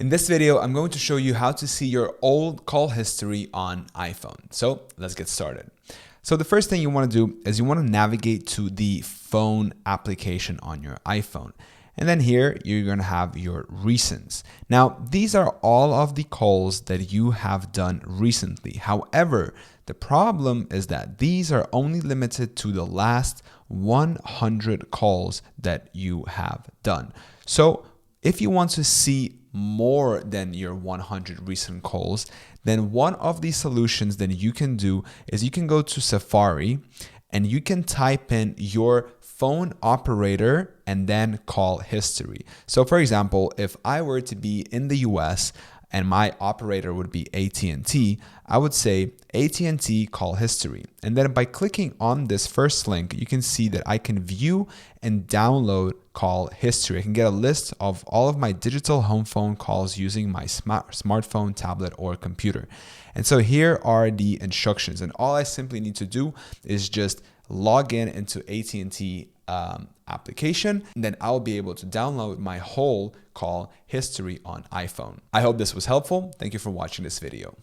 In this video, I'm going to show you how to see your old call history on iPhone. So let's get started. So the first thing you want to do is you want to navigate to the phone application on your iPhone. And then here, you're going to have your recents. Now, these are all of the calls that you have done recently. However, the problem is that these are only limited to the last 100 calls that you have done. So if you want to see more than your 100 recent calls, then one of the solutions that you can do is you can go to Safari and you can type in your phone operator and then call history. So for example, if I were to be in the US and my operator would be AT&T, I would say AT&T call history. And then by clicking on this first link, you can see that I can view and download call history. I can get a list of all of my digital home phone calls using my smartphone, tablet, or computer. And so here are the instructions. And all I simply need to do is just log in into AT&T application, and then I'll be able to download my whole call history on iPhone. I hope this was helpful. Thank you for watching this video.